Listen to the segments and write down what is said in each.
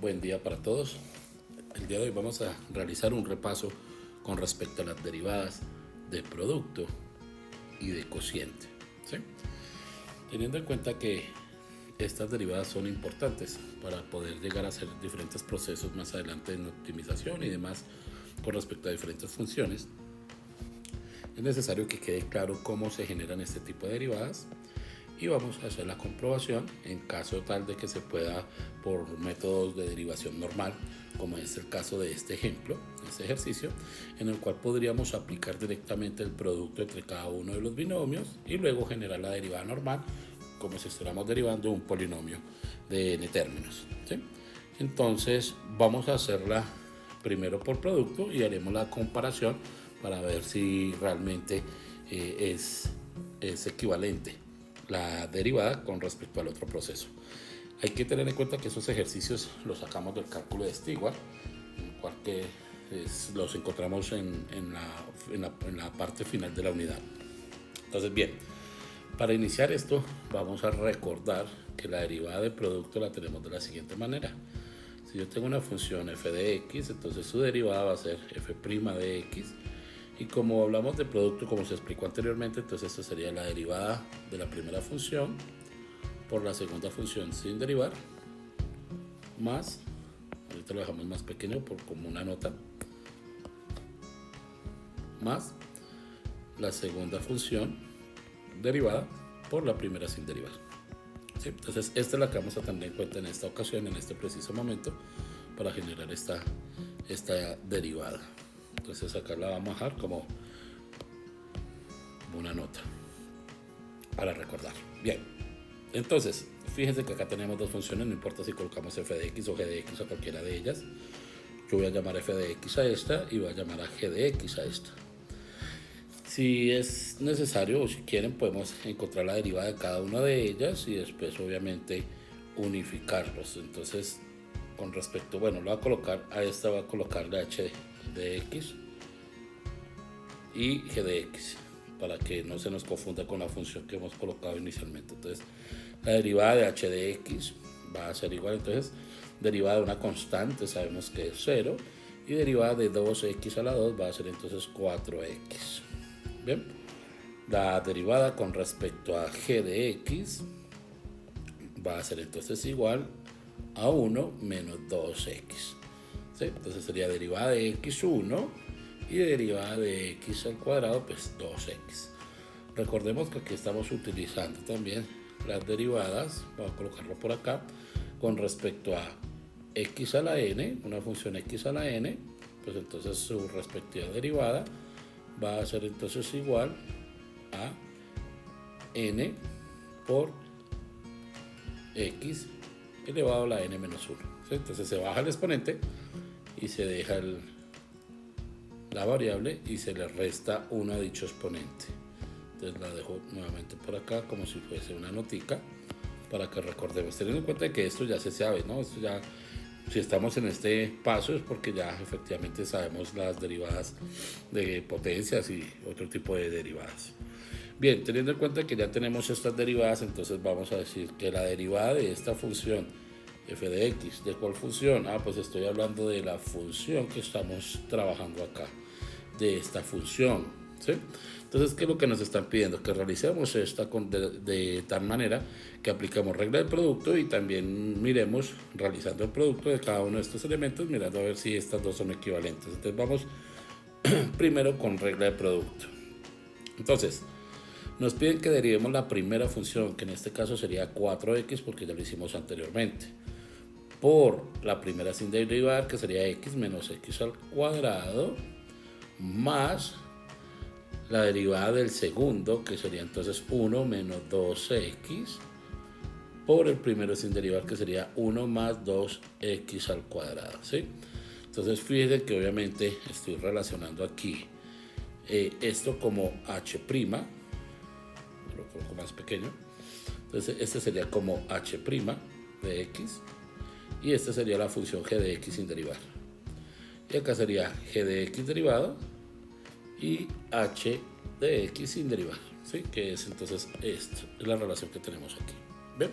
buen día para todos. El día de hoy vamos a realizar un repaso con respecto a las derivadas de producto y de cociente, ¿sí? Teniendo en cuenta que estas derivadas son importantes para poder llegar a hacer diferentes procesos más adelante en optimización y demás con respecto a diferentes funciones, es necesario que quede claro cómo se generan este tipo de derivadas y vamos a hacer la comprobación en caso tal de que se pueda por métodos de derivación normal, como es el caso de este ejemplo, este ejercicio, en el cual podríamos aplicar directamente el producto entre cada uno de los binomios y luego generar la derivada normal como si estuviéramos derivando un polinomio de n términos, ¿sí? Entonces vamos a hacerla primero por producto y haremos la comparación para ver si realmente es equivalente la derivada con respecto al otro proceso. Hay que tener en cuenta que esos ejercicios los sacamos del cálculo de Stewart, en el cual los encontramos en la parte final de la unidad. Entonces, bien, para iniciar esto vamos a recordar que la derivada de producto la tenemos de la siguiente manera. Si yo tengo una función f de x, entonces su derivada va a ser f' de x. Y como hablamos de producto, como se explicó anteriormente, entonces esto sería la derivada de la primera función por la segunda función sin derivar, más, ahorita lo dejamos más pequeño por como una nota, más la segunda función derivada por la primera sin derivar. ¿Sí? Entonces esta es la que vamos a tener en cuenta en esta ocasión, en este preciso momento, para generar esta derivada. Entonces acá la vamos a dejar como una nota para recordar. Bien, entonces fíjense que acá tenemos dos funciones, no importa si colocamos f de x o g de x a cualquiera de ellas. Yo voy a llamar f de x a esta y voy a llamar a g de x a esta. Si es necesario o si quieren podemos encontrar la derivada de cada una de ellas y después obviamente unificarlos. Entonces con respecto, bueno, lo voy a colocar a esta, voy a colocarle h de x y g de x para que no se nos confunda con la función que hemos colocado inicialmente. Entonces la derivada de h de x va a ser igual, entonces derivada de una constante sabemos que es 0 y derivada de 2x a la 2 va a ser entonces 4x. Bien, la derivada con respecto a g de x va a ser entonces igual a 1 menos 2x. ¿Sí? Entonces sería derivada de x1 y derivada de x al cuadrado, pues 2x. Recordemos que aquí estamos utilizando también las derivadas, vamos a colocarlo por acá, con respecto a x a la n, una función x a la n, pues entonces su respectiva derivada va a ser entonces igual a n por x elevado a la n menos 1. ¿Sí? Entonces se baja el exponente y se deja la variable y se le resta 1 a dicho exponente. Entonces la dejo nuevamente por acá como si fuese una notica para que recordemos, teniendo en cuenta que esto ya se sabe, ¿no? Esto ya, si estamos en este paso es porque ya efectivamente sabemos las derivadas de potencias y otro tipo de derivadas. Bien, teniendo en cuenta que ya tenemos estas derivadas, entonces vamos a decir que la derivada de esta función f de x, ¿de cuál función? Pues estoy hablando de la función que estamos trabajando acá, de esta función, ¿sí? Entonces, ¿qué es lo que nos están pidiendo? Que realicemos esta de tal manera que aplicamos regla de producto y también miremos, realizando el producto de cada uno de estos elementos, mirando a ver si estas dos son equivalentes. Entonces vamos primero con regla de producto. Entonces, nos piden que derivemos la primera función, que en este caso sería 4x porque ya lo hicimos anteriormente, por la primera sin derivar, que sería x menos x al cuadrado, más la derivada del segundo, que sería entonces 1 menos 2x, por el primero sin derivar, que sería 1 más 2x al cuadrado, ¿sí? Entonces fíjense que obviamente estoy relacionando aquí esto como h', lo coloco más pequeño, entonces este sería como h' de x y esta sería la función g de x sin derivar y acá sería g de x derivado y h de x sin derivar, ¿sí? Que es entonces esto, es la relación que tenemos aquí. ¿Bien?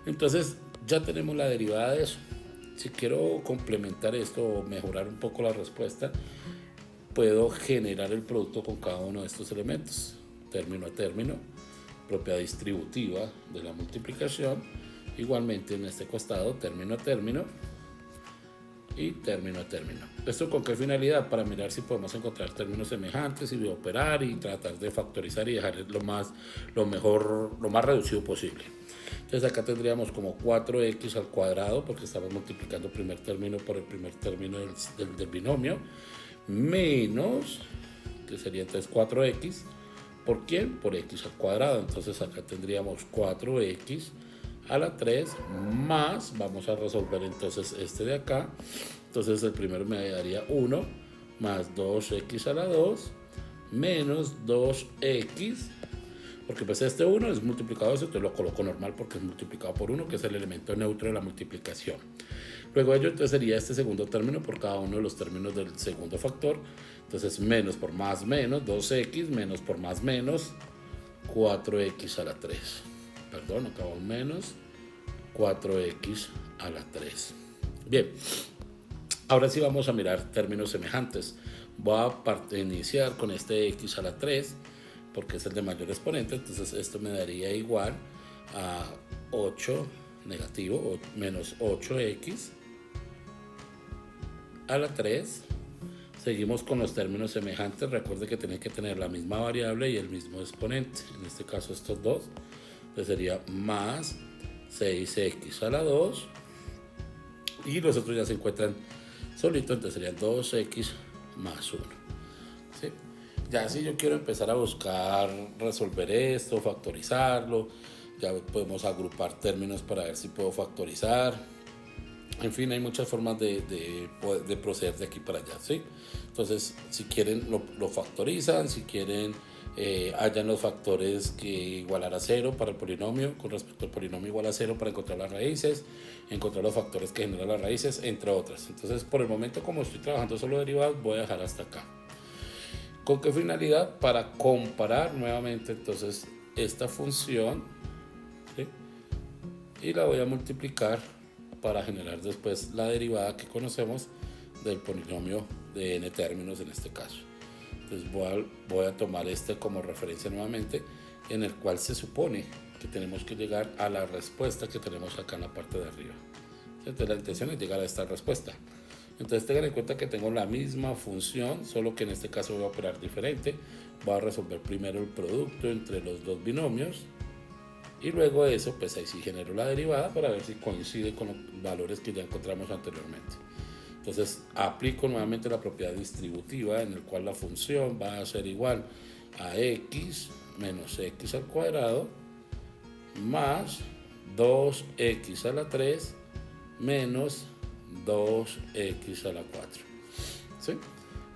Entonces ya tenemos la derivada de eso. Si quiero complementar esto o mejorar un poco la respuesta, puedo generar el producto con cada uno de estos elementos, término a término, propiedad distributiva de la multiplicación, igualmente en este costado, término a término y término a término. ¿Esto con qué finalidad? Para mirar si podemos encontrar términos semejantes y operar y tratar de factorizar y dejar lo más reducido posible. Entonces acá tendríamos como 4x al cuadrado, porque estamos multiplicando el primer término por el primer término del binomio, menos, que sería entonces 4x, ¿por quién? Por x al cuadrado. Entonces acá tendríamos 4x a la 3 más, vamos a resolver entonces este de acá. Entonces el primero me daría 1 más 2x a la 2 menos 2x, porque pues este 1 es multiplicado a eso, entonces lo coloco normal porque es multiplicado por 1, que es el elemento neutro de la multiplicación. Luego de ello entonces sería este segundo término por cada uno de los términos del segundo factor. Entonces menos por más menos, 2x, menos por más menos, 4x a la 3. Perdón, acá va un menos, 4x a la 3. Bien, ahora sí vamos a mirar términos semejantes. Voy a iniciar con este x a la 3, porque es el de mayor exponente, entonces esto me daría igual a 8 negativo, o menos 8x a la 3. Seguimos con los términos semejantes. Recuerde que tienen que tener la misma variable y el mismo exponente. En este caso estos dos. Entonces sería más 6x a la 2. Y los otros ya se encuentran solitos. Entonces serían 2x más 1. ¿Sí? Ya si yo quiero empezar a buscar resolver esto, factorizarlo, ya podemos agrupar términos para ver si puedo factorizar. En fin, hay muchas formas de proceder de aquí para allá, ¿sí? Entonces, si quieren, lo factorizan. Si quieren, hallan los factores que igualar a 0 para el polinomio, con respecto al polinomio igual a 0 para encontrar las raíces, encontrar los factores que generan las raíces, entre otras. Entonces, por el momento, como estoy trabajando solo derivadas, voy a dejar hasta acá. ¿Con qué finalidad? Para comparar nuevamente, entonces, esta función, ¿sí? Y la voy a multiplicar para generar después la derivada que conocemos del polinomio de n términos en este caso. Entonces voy a tomar este como referencia nuevamente, en el cual se supone que tenemos que llegar a la respuesta que tenemos acá en la parte de arriba. Entonces la intención es llegar a esta respuesta. Entonces tengan en cuenta que tengo la misma función, solo que en este caso voy a operar diferente. Voy a resolver primero el producto entre los dos binomios, y luego de eso, pues ahí sí genero la derivada para ver si coincide con los valores que ya encontramos anteriormente. Entonces aplico nuevamente la propiedad distributiva, en el cual la función va a ser igual a x menos x al cuadrado más 2x a la 3 menos 2x a la 4. ¿Sí?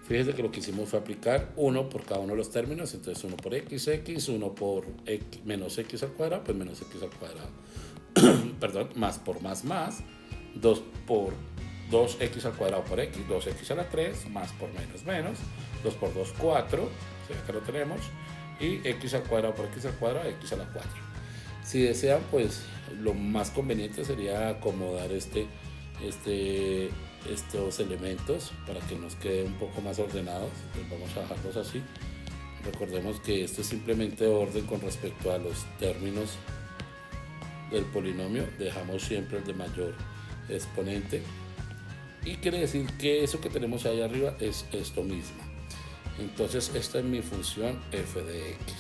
Fíjense que lo que hicimos fue aplicar 1 por cada uno de los términos. Entonces 1 por x, 1 por x, menos x al cuadrado, pues menos x al cuadrado. Perdón, más por más, 2 por 2x al cuadrado por x, 2x a la 3, más por menos, menos, 2 por 2, 4, ¿sí? Acá lo tenemos, y x al cuadrado por x al cuadrado, x a la 4. Si desean, pues lo más conveniente sería acomodar estos elementos para que nos quede un poco más ordenados. Entonces vamos a dejarlos así. Recordemos que esto es simplemente orden con respecto a los términos del polinomio. Dejamos siempre el de mayor exponente, y quiere decir que eso que tenemos ahí arriba es esto mismo. Entonces esta es mi función f de x.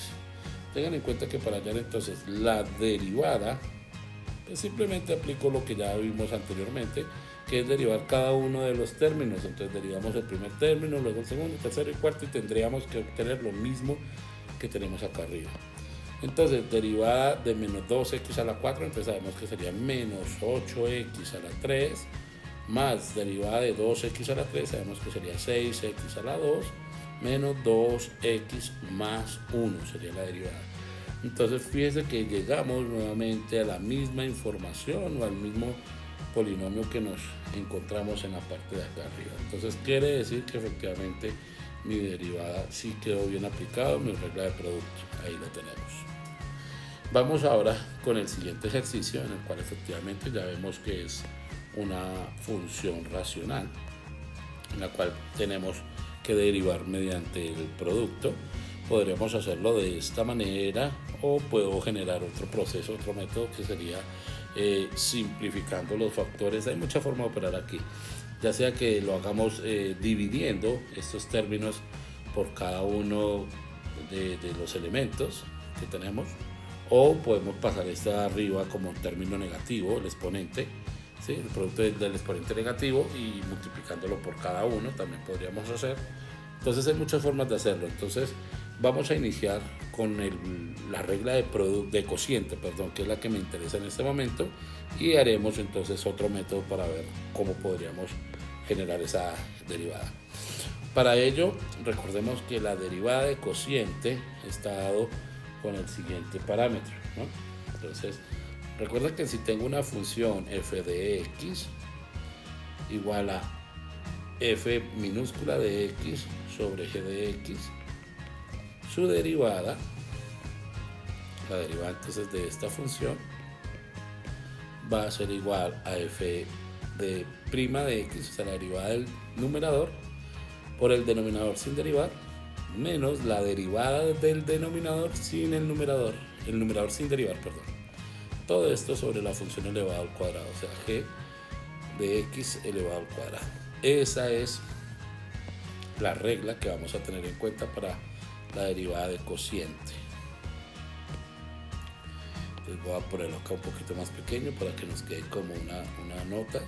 Tengan en cuenta que para hallar entonces la derivada, pues simplemente aplico lo que ya vimos anteriormente, que es derivar cada uno de los términos. Entonces derivamos el primer término, luego el segundo, el tercero y cuarto, y tendríamos que obtener lo mismo que tenemos acá arriba. Entonces derivada de menos 2x a la 4, entonces sabemos que sería menos 8x a la 3, más derivada de 2x a la 3, sabemos que sería 6x a la 2, menos 2x más 1 sería la derivada. Entonces fíjense que llegamos nuevamente a la misma información o al mismo polinomio que nos encontramos en la parte de acá arriba. Entonces quiere decir que efectivamente mi derivada sí quedó bien aplicado, mi regla de producto, ahí lo tenemos. Vamos ahora con el siguiente ejercicio, en el cual efectivamente ya vemos que es una función racional en la cual tenemos que derivar mediante el producto. Podremos hacerlo de esta manera o puedo generar otro proceso, otro método que sería simplificando los factores. Hay mucha forma de operar aquí, ya sea que lo hagamos dividiendo estos términos por cada uno de los elementos que tenemos, o podemos pasar este de arriba como término negativo, el exponente, ¿sí? El producto del exponente negativo, y multiplicándolo por cada uno también podríamos hacer. Entonces hay muchas formas de hacerlo. Entonces vamos a iniciar con la regla de cociente, que es la que me interesa en este momento, y haremos entonces otro método para ver cómo podríamos generar esa derivada. Para ello, recordemos que la derivada de cociente está dado con el siguiente parámetro, ¿no? Entonces, recuerda que si tengo una función f de x igual a f minúscula de x sobre g de x, su derivada, la derivada entonces de esta función, va a ser igual a f de prima de x, o sea, la derivada del numerador, por el denominador sin derivar, menos la derivada del denominador sin el numerador sin derivar, perdón. Todo esto sobre la función elevada al cuadrado, o sea, g de x elevado al cuadrado. Esa es la regla que vamos a tener en cuenta para la derivada de cociente. Entonces voy a ponerlo acá un poquito más pequeño para que nos quede como una nota.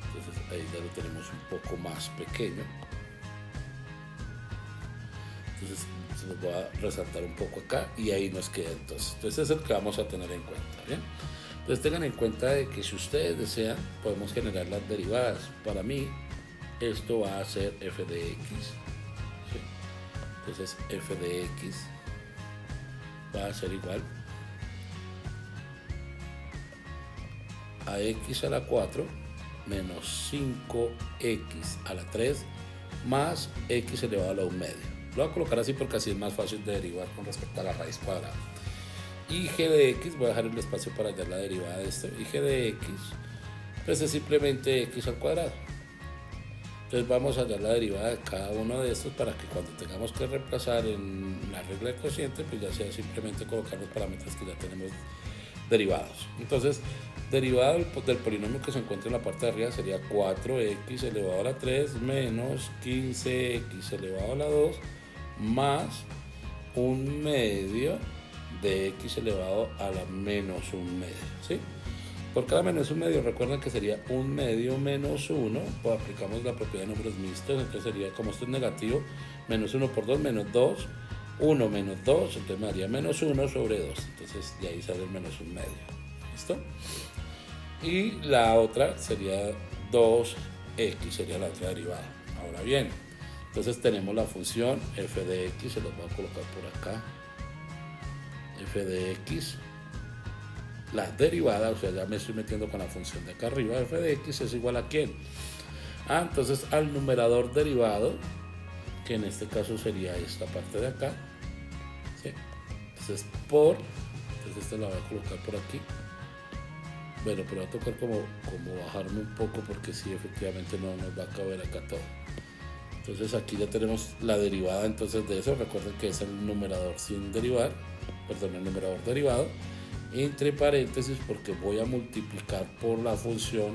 Entonces ahí ya lo tenemos un poco más pequeño. Entonces se los voy a resaltar un poco acá y ahí nos queda entonces. Entonces es el que vamos a tener en cuenta, ¿bien? Entonces tengan en cuenta de que si ustedes desean podemos generar las derivadas. Para mí esto va a ser f de x, ¿sí? Entonces f de x va a ser igual a x a la 4 menos 5x a la 3 más x elevado a la 1 medio. Lo voy a colocar así porque así es más fácil de derivar con respecto a la raíz cuadrada. Y g de x, voy a dejar el espacio para hallar la derivada de esto, y g de x pues es simplemente x al cuadrado. Entonces vamos a hallar la derivada de cada uno de estos para que cuando tengamos que reemplazar en la regla de cociente, pues ya sea simplemente colocar los parámetros que ya tenemos derivados. Entonces, derivada del polinomio que se encuentra en la parte de arriba sería 4x elevado a la 3 menos 15x elevado a la 2 más 1 medio de x elevado a la menos 1 medio, ¿sí? Por cada menos 1 medio, recuerden que sería 1 medio menos 1, pues aplicamos la propiedad de números mixtos, entonces sería, como esto es negativo, menos 1 por 2, menos 2, 1 menos 2, entonces me daría menos 1 sobre 2, entonces de ahí sale el menos 1 medio, ¿listo? Y la otra sería 2x, sería la otra derivada. Ahora bien, entonces tenemos la función f de x, se los voy a colocar por acá, f de x, la derivada, o sea, ya me estoy metiendo con la función de acá arriba, f de x es igual a ¿quién? Entonces al numerador derivado, que en este caso sería esta parte de acá, ¿sí? Entonces entonces esta la voy a colocar por aquí. Bueno, pero va a tocar como bajarme un poco porque sí, efectivamente no nos va a caber acá todo. Entonces aquí ya tenemos la derivada entonces de eso. Recuerden que es el numerador sin derivar, perdón, el numerador derivado, entre paréntesis, porque voy a multiplicar por la función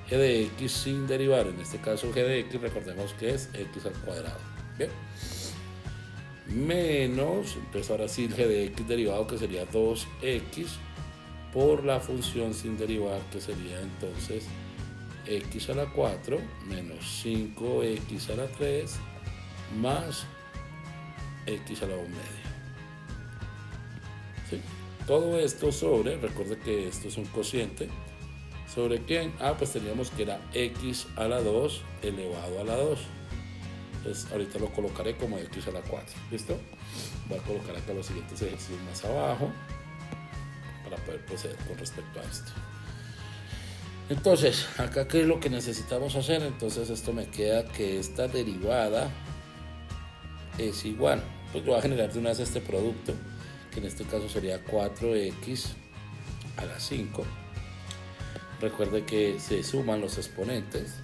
g de x sin derivar. En este caso g de x, recordemos que es x al cuadrado. Bien. Menos, entonces ahora sí el g de x derivado, que sería 2x por la función sin derivar, que sería entonces x a la 4 menos 5x a la 3 más x a la 1 medio. ¿Sí? Todo esto sobre, recuerde que esto es un cociente, ¿sobre quién? Pues teníamos que era x a la 2 elevado a la 2. Entonces ahorita lo colocaré como x a la 4. ¿Listo? Voy a colocar acá los siguientes ejercicios más abajo para poder proceder con respecto a esto. Entonces, acá qué es lo que necesitamos hacer. Entonces esto me queda que esta derivada es igual, pues voy a generar de una vez este producto, que en este caso sería 4x a la 5 Recuerde que se suman los exponentes.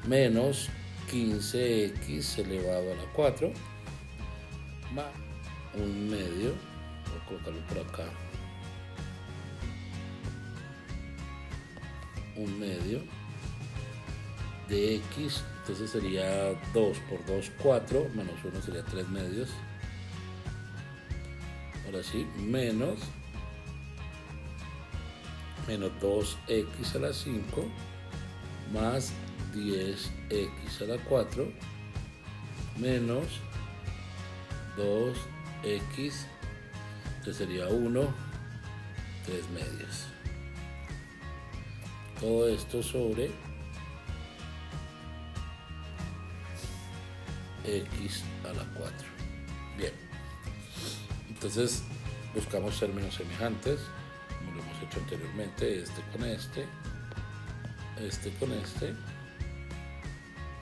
Menos 15x elevado a la 4 más un medio, voy a colocarlo por acá, un medio de x, entonces sería 2 por 2, 4, menos 1 sería 3 medios. Ahora sí, menos 2x a la 5 más 10x a la 4 menos 2x, entonces sería 1, 3 medios. Todo esto sobre x a la 4. Bien, entonces buscamos términos semejantes, como lo hemos hecho anteriormente, este con este con este,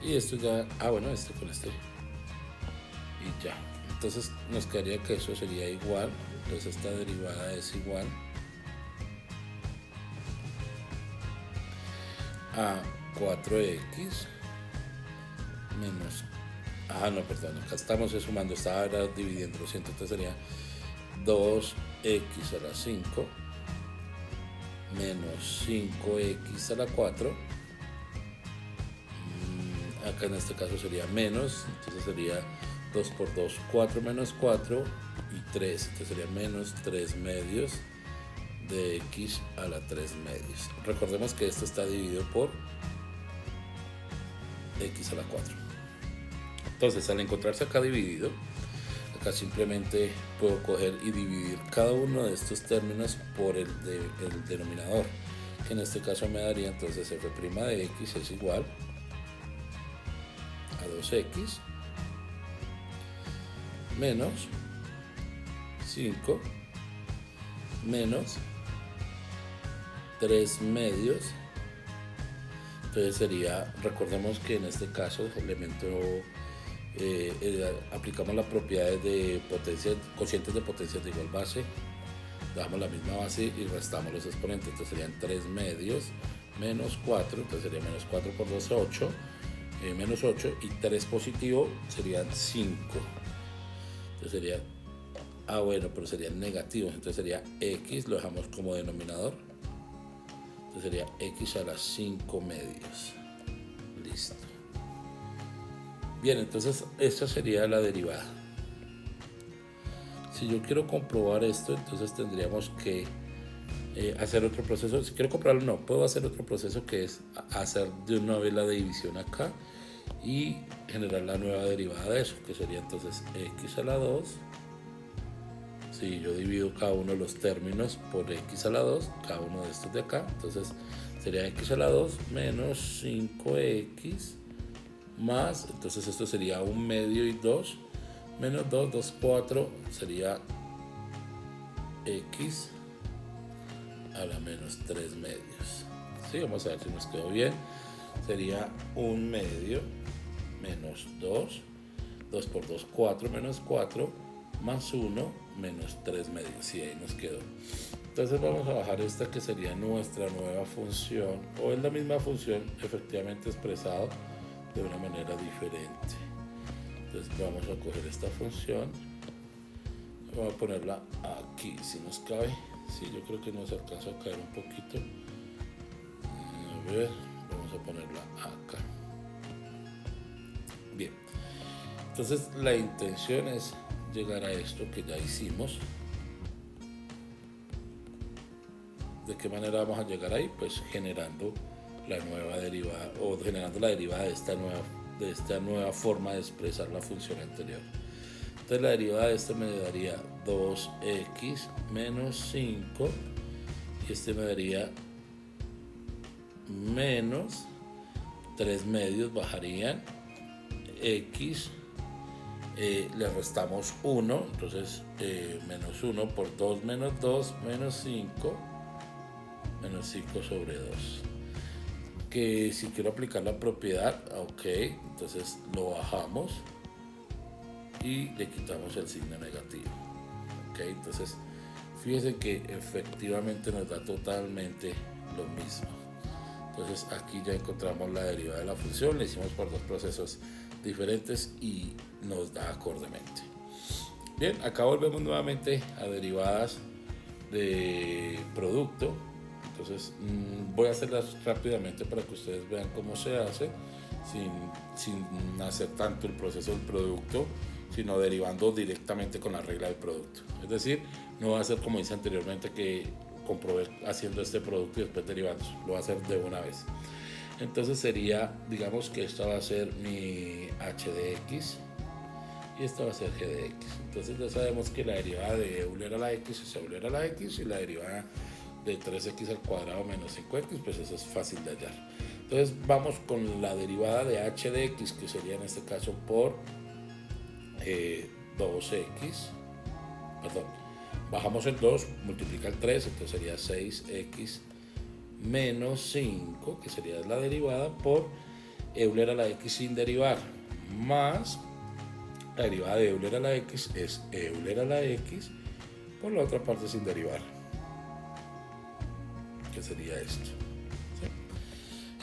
y esto ya, bueno, este con este, y ya. Entonces nos quedaría que eso sería igual, entonces esta derivada es igual a 4x menos, no, perdón, acá estamos sumando, estaba dividiendo, lo siento, entonces sería 2x a la 5 menos 5x a la 4, acá en este caso sería menos, entonces sería 2 por 2, 4 menos 4 y 3, entonces sería menos 3 medios de x a la 3 medios. Recordemos que esto está dividido por x a la 4. Entonces, al encontrarse acá dividido, acá simplemente puedo coger y dividir cada uno de estos términos por el denominador, que en este caso me daría entonces f' de x es igual a 2x menos 5 menos 3 medios. Entonces sería, recordemos que en este caso elemento aplicamos las propiedades de potencia, cocientes de potencias de igual base, damos la misma base y restamos los exponentes, entonces serían 3 medios menos 4, entonces sería menos 4 por 2, 8, menos 8, y 3 positivo serían 5, entonces sería, bueno, pero serían negativos, entonces sería x, lo dejamos como denominador, entonces sería x a las 5 medios, listo. Bien, entonces esta sería la derivada. Si yo quiero comprobar esto, entonces tendríamos que hacer otro proceso. Si quiero comprobarlo, no, puedo hacer otro proceso, que es hacer de una vez la división acá y generar la nueva derivada de eso, que sería entonces x a la 2. Si yo divido cada uno de los términos por x a la 2, cada uno de estos de acá, entonces sería x a la 2 menos 5x más, entonces esto sería 1 medio y 2, menos 2, 2, 4, sería x a la menos 3 medios. Sí, vamos a ver si nos quedó bien. Sería 1 medio menos 2, 2 por 2, 4 menos 4, más 1 menos 3 medios. Sí, ahí nos quedó. Entonces vamos a bajar esta, que sería nuestra nueva función, o es la misma función efectivamente expresado de una manera diferente. Entonces vamos a coger esta función, vamos a ponerla aquí si nos cabe. Sí, yo creo que nos alcanza a caer un poquito. A ver, vamos a ponerla acá. Bien, entonces la intención es llegar a esto que ya hicimos. ¿De qué manera vamos a llegar ahí? Pues generando la nueva derivada, o generando la derivada de esta nueva forma de expresar la función anterior. Entonces la derivada de esto me daría 2x menos 5, y este me daría menos 3 medios, bajarían x, le restamos 1, entonces menos 1 por 2 menos 2, menos 5, menos 5 sobre 2. Que si quiero aplicar la propiedad, ok, entonces lo bajamos y le quitamos el signo negativo. Ok, entonces fíjense que efectivamente nos da totalmente lo mismo. Entonces aquí ya encontramos la derivada de la función, le hicimos por dos procesos diferentes y nos da acordemente. Bien, acá volvemos nuevamente a derivadas de producto. Entonces voy a hacerlas rápidamente para que ustedes vean cómo se hace sin hacer tanto el proceso del producto, sino derivando directamente con la regla del producto. Es decir, no va a ser como hice anteriormente, que comprobé haciendo este producto y después derivando, lo va a hacer de una vez. Entonces sería, digamos que esta va a ser mi h de x y esta va a ser g de x. Entonces ya sabemos que la derivada de Euler a la x es Euler a la x, y la derivada de 3x al cuadrado menos 5x, pues eso es fácil de hallar. Entonces vamos con la derivada de h de x, que sería en este caso por 2x, perdón, bajamos el 2, multiplica el 3, entonces sería 6x menos 5, que sería la derivada por Euler a la x sin derivar, más la derivada de Euler a la x es Euler a la x por la otra parte sin derivar, que sería esto.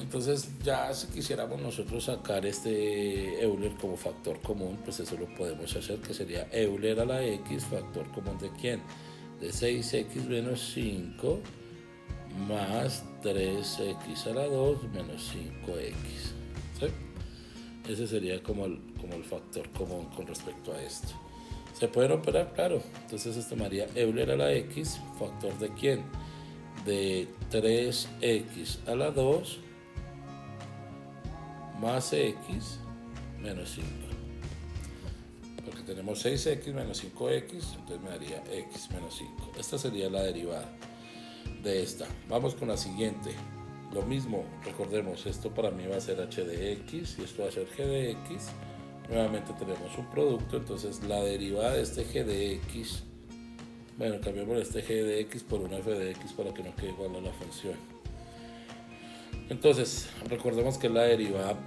Entonces ya si quisiéramos nosotros sacar este Euler como factor común, pues eso lo podemos hacer, que sería Euler a la x, factor común de ¿quién? De 6x menos 5 más 3x a la 2 menos 5x. ¿Sí? Ese sería como el factor común con respecto a esto. ¿Se pueden operar? Claro. Entonces esto me haría Euler a la x, factor de ¿quién? De 3x a la 2 más x menos 5, porque tenemos 6x menos 5x, entonces me daría x menos 5. Esta sería la derivada de esta. Vamos con la siguiente. Lo mismo, recordemos, esto para mí va a ser h de x y esto va a ser g de x. Nuevamente tenemos un producto, entonces la derivada de este g de x, bueno, cambiamos este g de x por una f de x para que no quede igual a la función. Entonces, recordemos que la derivada,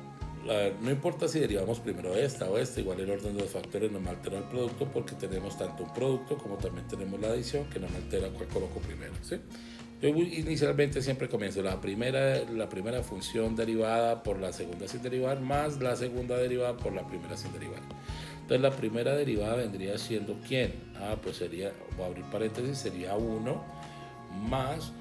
no importa si derivamos primero esta o esta, igual el orden de los factores no me altera el producto, porque tenemos tanto un producto como también tenemos la adición, que no me altera cuál coloco primero, ¿sí? Yo inicialmente siempre comienzo la primera función derivada por la segunda sin derivar, más la segunda derivada por la primera sin derivar. Entonces la primera derivada vendría siendo ¿quién? Pues sería, voy a abrir paréntesis, sería 1 más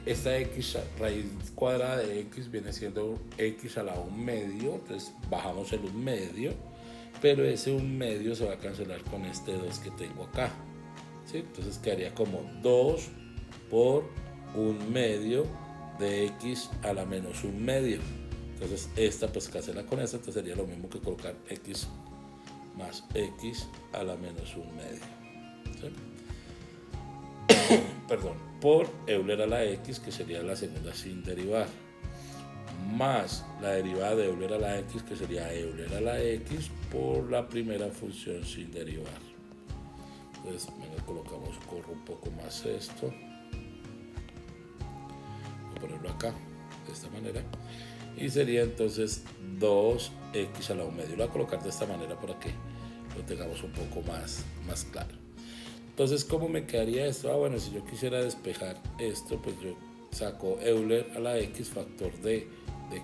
esta x raíz cuadrada de x viene siendo x a la 1 medio, entonces bajamos el 1 medio, pero ese 1 medio se va a cancelar con este 2 que tengo acá, ¿sí? Entonces quedaría como 2 por 1 medio de x a la menos 1 medio. Entonces esta pues cancela con esta, entonces sería lo mismo que colocar x más x a la menos 1 medio, ¿sí? Perdón, por Euler a la x, que sería la segunda sin derivar, más la derivada de Euler a la x, que sería Euler a la x por la primera función sin derivar. Entonces, colocamos, corro un poco más esto, voy a ponerlo acá, de esta manera, y sería entonces 2x a la 1 medio. Lo voy a colocar de esta manera para que lo tengamos un poco más claro. Entonces, ¿cómo me quedaría esto? Bueno, si yo quisiera despejar esto, pues yo saco Euler a la x, factor ¿de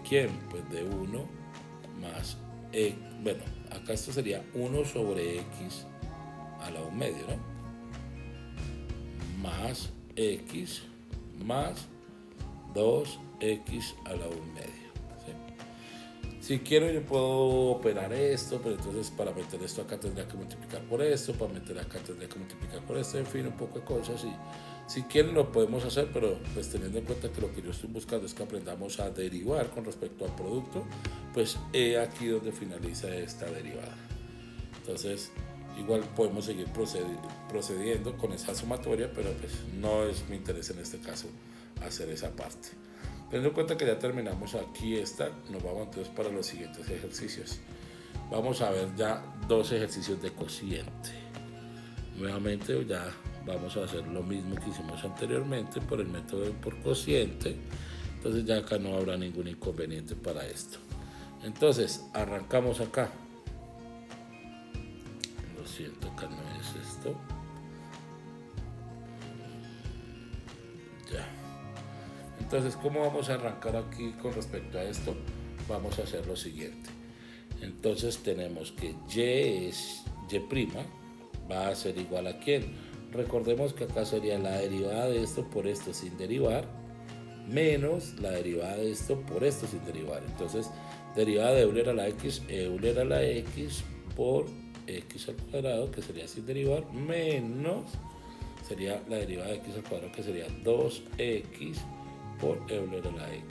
quién? Pues de 1 más, bueno, acá esto sería 1 sobre x a la 1 medio, ¿no? Más x más 2x a la 1 medio. Si quiero yo puedo operar esto, pero entonces para meter esto acá tendría que multiplicar por esto, para meter acá tendría que multiplicar por esto, en fin, un poco de cosas. Y si quieren lo podemos hacer, pero pues teniendo en cuenta que lo que yo estoy buscando es que aprendamos a derivar con respecto al producto, pues aquí donde finaliza esta derivada. Entonces igual podemos seguir procediendo con esa sumatoria, pero pues no es mi interés en este caso hacer esa parte. Teniendo en cuenta que ya terminamos aquí esta, nos vamos entonces para los siguientes ejercicios. Vamos a ver ya dos ejercicios de cociente. Nuevamente ya vamos a hacer lo mismo que hicimos anteriormente por el método por cociente. Entonces ya acá no habrá ningún inconveniente para esto. Entonces arrancamos acá. Lo siento, acá no es esto. Ya. Entonces, ¿cómo vamos a arrancar aquí con respecto a esto? Vamos a hacer lo siguiente. Entonces tenemos que y es y' va a ser igual a ¿quién? Recordemos que acá sería la derivada de esto por esto sin derivar, menos la derivada de esto por esto sin derivar. Entonces, derivada de Euler a la x por x al cuadrado, que sería sin derivar, menos sería la derivada de x al cuadrado, que sería 2x por Euler a la x.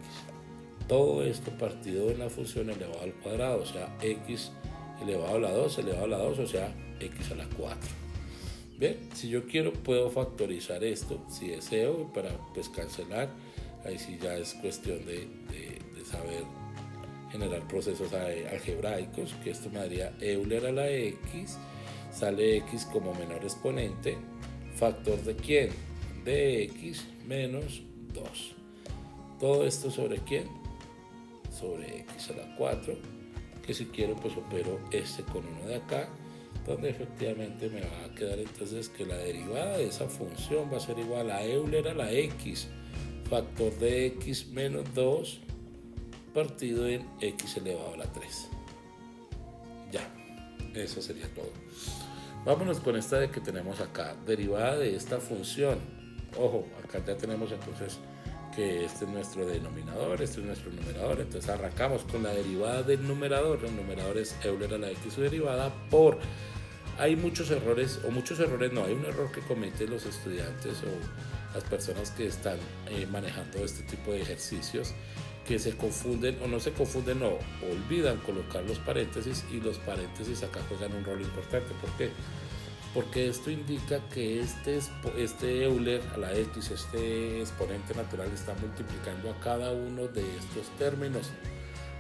Todo esto partido en la función elevado al cuadrado, o sea, x elevado a la 2 elevado a la 2, o sea, x a la 4. Bien, si yo quiero puedo factorizar esto, si deseo, para pues cancelar. Ahí sí ya es cuestión de saber generar procesos algebraicos, que esto me daría Euler a la x, sale x como menor exponente, factor de ¿quién? De x menos 2. Todo esto sobre ¿quién? Sobre x a la 4, que si quiero pues opero este con uno de acá, donde efectivamente me va a quedar entonces que la derivada de esa función va a ser igual a Euler a la x, factor de x menos 2 partido en x elevado a la 3. Ya, eso sería todo. Vámonos con esta de que tenemos acá, derivada de esta función. Ojo, acá ya tenemos entonces que este es nuestro denominador, este es nuestro numerador. Entonces arrancamos con la derivada del numerador. El numerador es Euler a la x su derivada por... Hay muchos errores, o muchos errores no, hay un error que cometen los estudiantes o las personas que están manejando este tipo de ejercicios, que se confunden o no se confunden o olvidan colocar los paréntesis, y los paréntesis acá juegan un rol importante. ¿Por qué? Porque esto indica que este Euler a la x, este exponente natural, está multiplicando a cada uno de estos términos.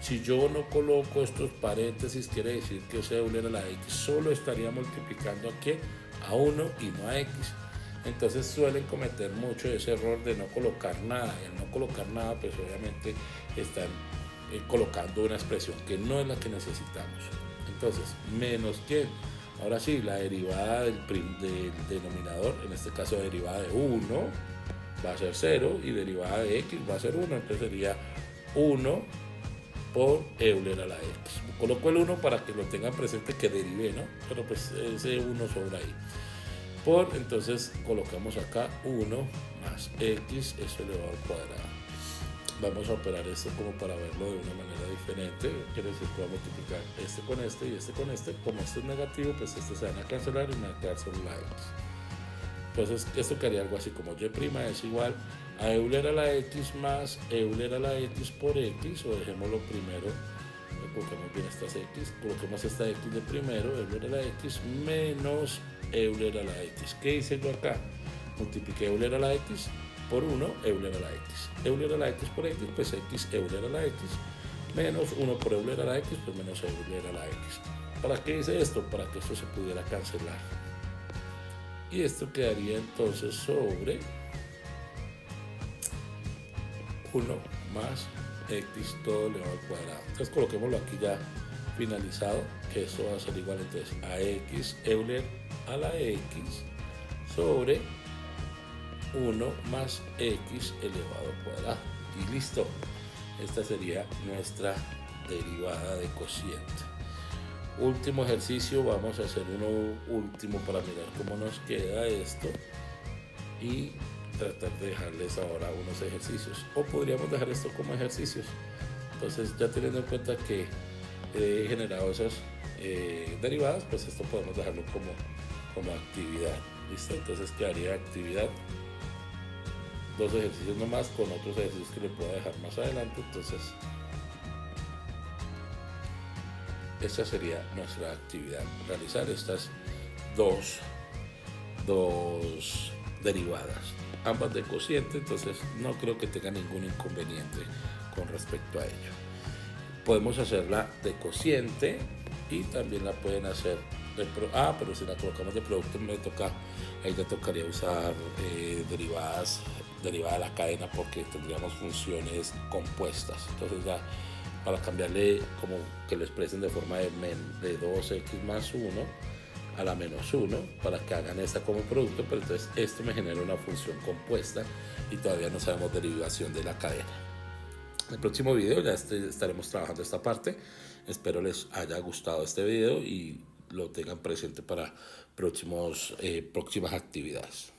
Si yo no coloco estos paréntesis, quiere decir que ese Euler a la x solo estaría multiplicando ¿a qué? A 1 y no a x. Entonces suelen cometer mucho ese error de no colocar nada. Y al no colocar nada, pues obviamente están colocando una expresión que no es la que necesitamos. Entonces, menos ¿quién? Ahora sí, la derivada del denominador, en este caso la derivada de 1 va a ser 0 y derivada de x va a ser 1. Entonces sería 1 por Euler a la x. Coloco el 1 para que lo tengan presente que derivé, ¿no? Pero pues ese 1 sobra ahí. Por, entonces colocamos acá 1 más x, eso elevado al cuadrado. Vamos a operar esto como para verlo de una manera diferente. Quiere decir que voy a multiplicar este con este y este con este. Como esto es negativo, pues estos se van a cancelar y me va a quedar solo la x. Entonces esto quedaría algo así como y' es igual a Euler a la x más Euler a la x por x, o dejémoslo primero, coloquemos bien estas x, coloquemos esta x de primero, Euler a la x menos Euler a la x. ¿Qué hice yo acá? Multipliqué Euler a la x por 1, Euler a la x. Euler a la x por x, pues x Euler a la x, menos 1 por Euler a la x, pues menos Euler a la x. ¿Para qué hice esto? Para que esto se pudiera cancelar. Y esto quedaría entonces sobre 1 más x todo elevado al cuadrado. Entonces coloquémoslo aquí ya finalizado, que eso va a ser igual entonces a x Euler a la x sobre 1 más x elevado al cuadrado. Y listo. Esta sería nuestra derivada de cociente. Último ejercicio, vamos a hacer uno último para mirar cómo nos queda esto y tratar de dejarles ahora unos ejercicios, o podríamos dejar esto como ejercicios. Entonces, ya teniendo en cuenta que he generado esas derivadas, pues esto podemos dejarlo como actividad. ¿Listo? Entonces quedaría actividad, 2 ejercicios nomás, con otros ejercicios que le puedo dejar más adelante. Entonces esta sería nuestra actividad, realizar estas dos derivadas, ambas de cociente. Entonces no creo que tenga ningún inconveniente con respecto a ello. Podemos hacerla de cociente y también la pueden hacer pero si la colocamos de producto ahí ya tocaría usar derivada de la cadena, porque tendríamos funciones compuestas. Entonces ya para cambiarle, como que lo expresen de forma de 2x más 1 a la menos 1 para que hagan esta como producto, pero entonces esto me genera una función compuesta y todavía no sabemos derivación de la cadena. En el próximo video ya estaremos trabajando esta parte. Espero les haya gustado este video y lo tengan presente para próximas actividades.